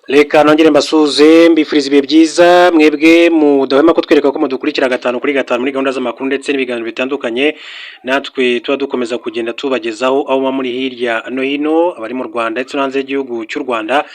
Reka nongere mbasuze mbifuriza ibihe byiza mwebwe mudahwema kutwereka ko mudukurikira gatanu kuri gatanu muri gahunda z'amakuru ndetse n'ibiganiro bitandukanye, natwe tuba dukomeza kugenda tubagezaho aho muba muri hirya no hino, abari mu Rwanda ndetse no hanze y'igihugu cy'u Rwanda.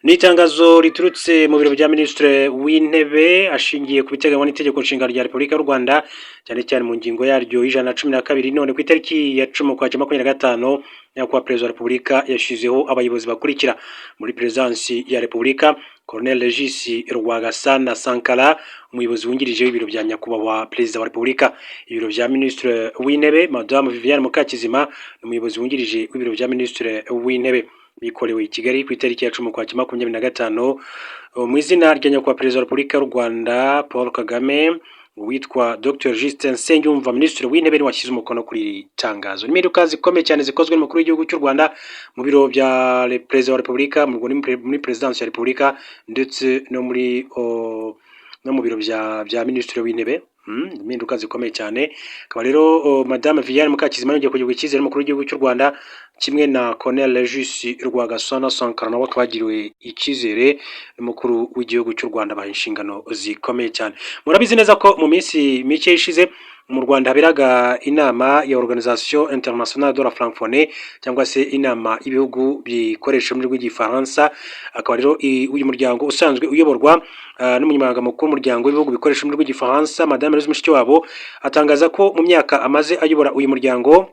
Ni itangazo riturutse mu biro bya Minisitiri w'Intebe ashingiye ku biteganywa n'itegeko nshinga rya Repubulika y'u Rwanda, cyane cyane mu ngingo yaryo y'ijana na cumi na kabiri, none ku itariki ya 10/5/2025 nyakubahwa Perezida wa Repubulika yashyizeho abayobozi bakurikira muri Perezidansi ya Repubulika: Colonel Regis Rwagasana Sankara, umuyobozi wungirije w'ibiro bya nyakubahwa Perezida wa Repubulika. Ibiro bya Minisitiri w'Intebe Madame Viviane Mukakizima, umuyobozi wungirije w'ibiro bya Minisitiri w'Intebe, bikorewe i Kigali ku itariki ya 10/25 mu izina rya nyakubahwa Perezida wa Repubulika y'u Rwanda Paul Kagame. Witwa Dr Justin Nsengiyumva, Minisitiri w'Intebe, washyize umukono kuri iri tangazo. Impinduka zikomeye cyane zikozwe n'umukuru w'igihugu cy'u Rwanda mu biro bya Perezida wa Repubulika, muri Perezidansi ya Repubulika ndetse no mu biro bya Minisitiri w'Intebe. Impinduka zikomeye cyane. Akaba rero Madame Viviane Mukakizima yongeye kugirwa icyizere n'umukuru w'igihugu cy'u Rwanda, kimwe na Colonel Regis Rwagasana Sankara nabo bakabagiriwe icyizere n'umukuru w'igihugu cy'u Rwanda, baha inshingano zikomeye cyane. Murabizi neza ko mu minsi mike ishize mu Rwanda haberaga inama ya Organisation Internationale de la Francophonie, cyangwa se inama y'ibihugu bikoresha ururimi rw'igifaransa. Akaba rero uyu muryango usanzwe uyoborwa n'umunyamabanga mukuru w'umuryango w'ibihugu bikoresha ururimi rw'igifaransa, Madame Louise Mushikiwabo, atangaza ko mu myaka amaze ayobora uyu muryango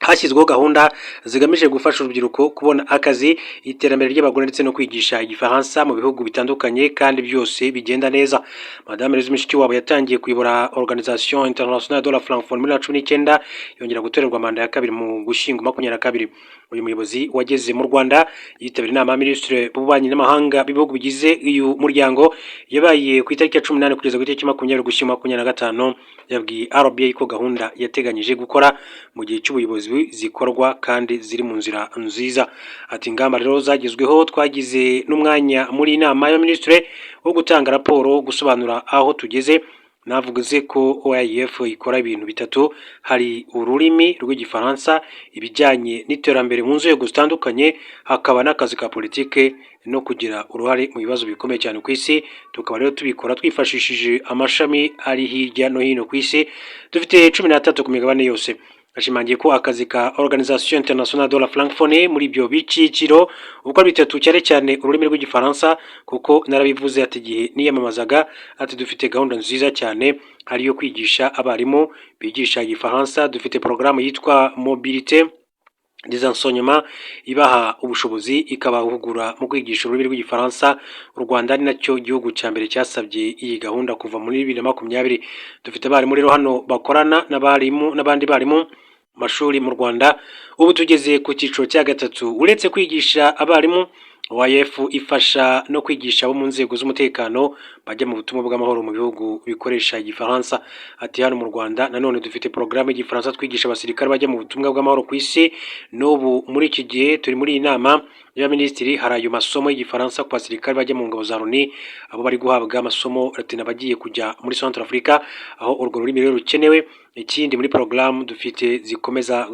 hashyizweho gahunda zigamije gufasha urubyiruko kubona akazi, iterambere ry'abagore ndetse no kwigisha igifaransa mu bihugu bitandukanye, kandi byose bigenda neza. Madame Louise Mushikiwabo yatangiye kuyobora Organisation Internationale de la Francophonie muri 2019, yongera gutorerwa manda ya kabiri mu Gushyingo 2022. Uyu muyobozi wageze mu Rwanda yitabira inama ya Minisitiri b'Ububanyi n'Amahanga b'ibihugu bigize uyu muryango, yabaye ku itariki ya 18 kugeza ku itariki 20 Gushyingo 2025. Yabwiye RBA ko gahunda yateganyije gukora mu gihe cy'ubuyobozi zikorwa kandi ziri mu nzira nziza. Ati ingamba rero zagezweho, twagize n'umwanya muri inama ya Minisitiri wo gutanga raporo, gusobanura aho tugeze. Navuze ko OIF ikora ibintu bitatu: hari ururimi rw'igifaransa, ibijyanye n'iterambere mu nzego zitandukanye, hakaba n'akazi ka politike no kugira uruhare mu bibazo bikomeye cyane ku isi. Tukaba rero tubikora twifashishije amashami ari hirya no hino ku isi, dufite 13 ku migabane yose. Ashimangiye ko akazi ka Organisation Internationale de la Francophonie muri ibyo biciciro uko bitatu, cyane cyane ururimi rw'igifaransa, kuko narabivuze ati igihe niyamamazaga, ati dufite gahunda nziza cyane, hari yo kwigisha abarimu bigisha igifaransa. Dufite porogaramu yitwa Mobilité des enseignements, ibaha ubushobozi ikabahugura mu kwigisha ururimi rw'igifaransa. U Rwanda ni nacyo gihugu cya mbere cyasabye iyi gahunda kuva muri 2020. Dufite abarimu rero hano bakorana n'abandi barimu mashuri mu Rwanda. Ubu tugeze ku cyiciro cya gatatu. Uretse kwigisha abarimu, OIF ifasha no kwigisha abo mu nzego z'umutekano bajya mu butumwa bw'amahoro mu bihugu bikoresha igifaransa. Ati hano mu Rwanda nanone dufite porogaramu y'igifaransa twigisha abasirikare bajya mu butumwa bw'amahoro ku isi. N'ubu muri iki gihe turi muri iyi nama ya Minisitiri, hari ayo masomo y'igifaransa ku basirikare bajya mu ngabo za Loni, abo bari guhabwa amasomo bagiye kujya muri Centre Africa, aho urwo rurimi rero rukenewe. Ikindi muri porogaramu dufite zikomeza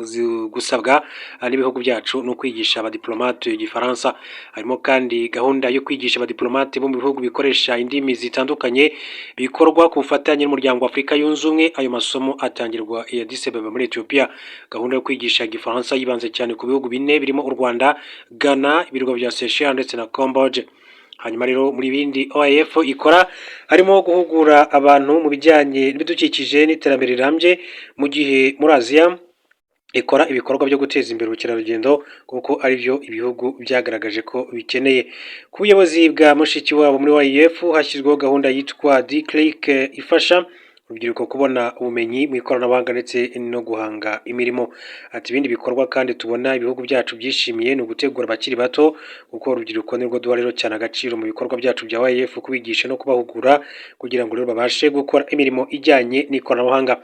gusabwa n'ibihugu byacu no kwigisha abadiplomate igifaransa. Harimo kandi gahunda yo kwigisha abadiplomate bo mu bihugu bikoresha indimi zitandukanye, bikorwa ku bufatanye n'umuryango wa Afurika yunze ubumwe. Ayo masomo atangirwa i Addis Ababa muri Ethiopia. Gahunda yo kwigisha igifaransa yibanze cyane ku bihugu bine birimo u Rwanda, Ghana, ibirwa bya Seychelles ndetse na Cambodia. Hanyuma rero muri bindi OIF ikora harimo guhugura abantu mu bijyanye n'ibidukikije n'iterambere rirambye, mu gihe muri Aziya ikora ibikorwa byo guteza imbere ubukerarugendo, kuko ari byo ibihugu byagaragaje ko bikeneye. Ku buyobozi bwa Mushikiwabo muri OIF hashyizweho gahunda yitwa D-Click ifasha urubyiruko kubona ubumenyi mu ikoranabuhanga ndetse no guhanga imirimo. Ati ibindi bikorwa kandi tubona ibihugu byacu byishimiye ni ugutegura abakiri bato, kuko urubyiruko nirwo duha rero cyane agaciro mu bikorwa byacu bya OIF, kubigisha no kubahugura kugira ngo rero babashe gukora imirimo ijyanye n'ikoranabuhanga.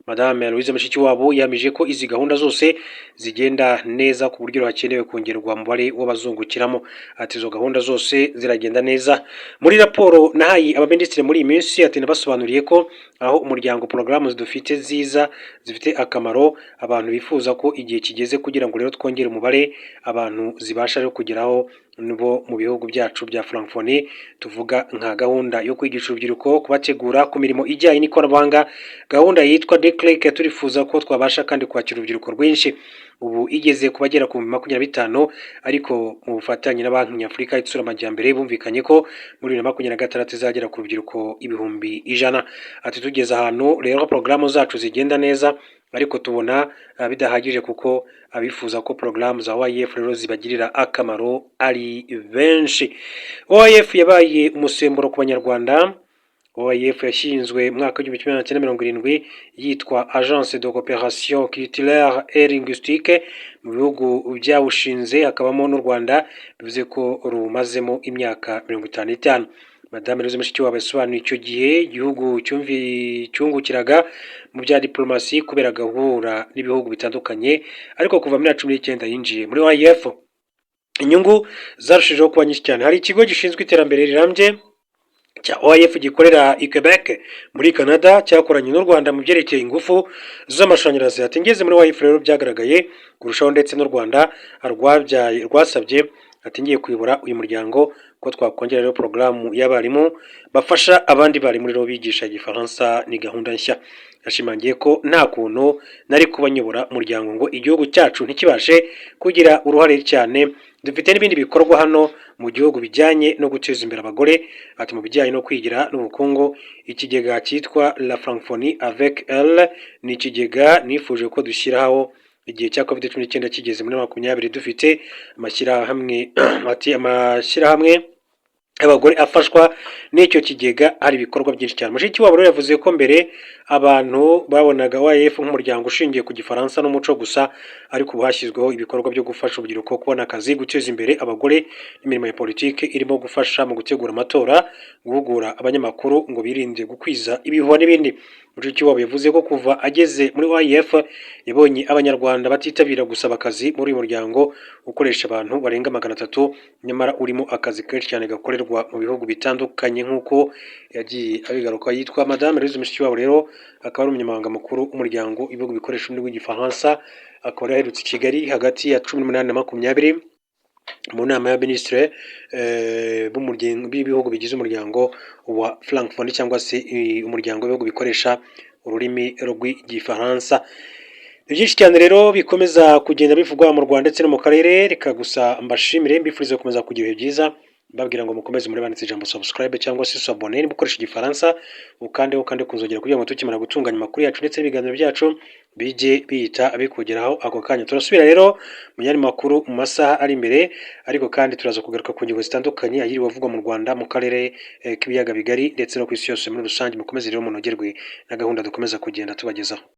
Madame Louise Mushikiwabo yamije ko izi gahunda zose zigenda neza ku buryo hakenewe kongerwa umubare w'abazungukiramo. Ati izo gahunda zose ziragenda neza. Muri raporo nahaye abaminisitiri muri iyi minsi, ati nabasobanuriye ko aho umuryango porogaramu zidufite ziza zifite akamaro, abantu bifuza ko igihe kigeze kugira ngo rero twongere umubare abantu zibasha rero kugeraho, bo mu bihugu byacu bya francophonie, tuvuga nka gahunda yo kwigisha urubyiruko kubategura ku mirimo ijyanye n'ikoranabuhanga, gahunda yitwa Declic turifuza ko twabasha kandi kwakira urubyiruko rwinshi, ubu igeze ku bagera ku 25, ariko mu bufatanye na Banki Nyafurika itsura amajyambere bumvikanye ko muri 2026 izagera ku rubyiruko 100,000. Ati tugeze ahantu rero porogaramu zacu zigenda neza, ariko tubona bidahagije kuko abifuza ko porogaramu za OIF rero zibagirira akamaro ari benshi. OIF yabaye umusemburo ku banyarwanda. OIF yashinzwe mu mwaka w'igihumbi kimwe magana cyenda mirongo irindwi yitwa Agence de Coopération Culturelle et Linguistique, mu bihugu byawushinze hakabamo n'u Rwanda, bivuze ko rumazemo imyaka 55. Madame Louise Mushikiwabo yasobanuye icyo gihe igihugu cyungukiraga mu bya diplomasi kubera gahura n'ibihugu bitandukanye, ariko kuva muri 2019 yinjiye muri OIF inyungu zarushijeho kuba nyinshi cyane. Hari ikigo gishinzwe iterambere rirambye cya OIF gikorera i Quebec muri Canada, cyakoranye n'u Rwanda mu byerekeye ingufu z'amashanyarazi. Ati ngeze muri OIF rero byagaragaye kurushaho, ndetse n'u Rwanda rwasabye ati ngiye kuyobora uyu muryango ko twakongera rero porogaramu y'abarimu bafasha abandi barimu rero bigisha igifaransa. Ni gahunda nshya. Yashimangiye ko nta kuntu nari kuba nyobora umuryango ngo igihugu cyacu ntikibashe kugira uruhare cyane. Dufite n'ibindi bikorwa hano mu gihugu bijyanye no guteza imbere abagore. Ati mu bijyanye no kwigira n'ubukungu, ikigega cyitwa La Francophonie avec elle ni ikigega nifuje ko dushyiraho igihe cya COVID-19 kigeze muri 2020. Dufite amashyirahamwe amashyirahamwe abagore afashwa n'icyo kigega, hari ibikorwa byinshi cyane. Mushikiwabo rero yavuze ko mbere abantu babonaga OIF nk'umuryango ushingiye ku gifaransa n'umuco gusa, ariko ubu hashyizweho ibikorwa byo gufasha urubyiruko kubona akazi, guteza imbere abagore n'imirimo ya politiki irimo gufasha mu gutegura amatora, guhugura abanyamakuru ngo birinde gukwiza ibihuha n'ibindi. Mushikiwabo yavuze ko kuva ageze muri OIF yabonye abanyarwanda batitabira gusaba akazi muri uyu muryango ukoresha abantu barenga 300, nyamara urimo akazi kenshi cyane gakorerwa mu bihugu bitandukanye nk'uko yagiye abigaruka. Yitwa Madame Louise Mushikiwabo rero akaba ari umunyamabanga mukuru w'umuryango w'ibihugu bikoresha ururimi rw'igifaransa, akaba yaherutse i Kigali hagati ya 18 na 20 mu nama ya ministre b'ibihugu bigize umuryango wa Francophonie cyangwa se umuryango w'ibihugu bikoresha ururimi rw'igifaransa. Ni byinshi cyane rero bikomeza kugenda bivugwa mu Rwanda ndetse no mu karere. Reka gusa mbashimire, mbifurize gukomeza kugira ibihe byiza, mbabwira ngo mukomeze muri banditse ijambo subscribe cyangwa se s'abonner niba ukoresha igifaransa, ukandeho kandi kuzogera kugira ngo tukimara gutunganya amakuru yacu ndetse n'ibiganiro byacu bijye bihita abikugeraho ako kanya. Turasubira rero mu yandi makuru mu masaha ari imbere, ariko kandi turaza kugaruka ku ngingo zitandukanye ayiriwe avugwa mu Rwanda, mu karere k'ibiyaga bigari ndetse no ku isi yose muri rusange. Mukomeze rero munogerwe na gahunda dukomeza kugenda tubagezaho.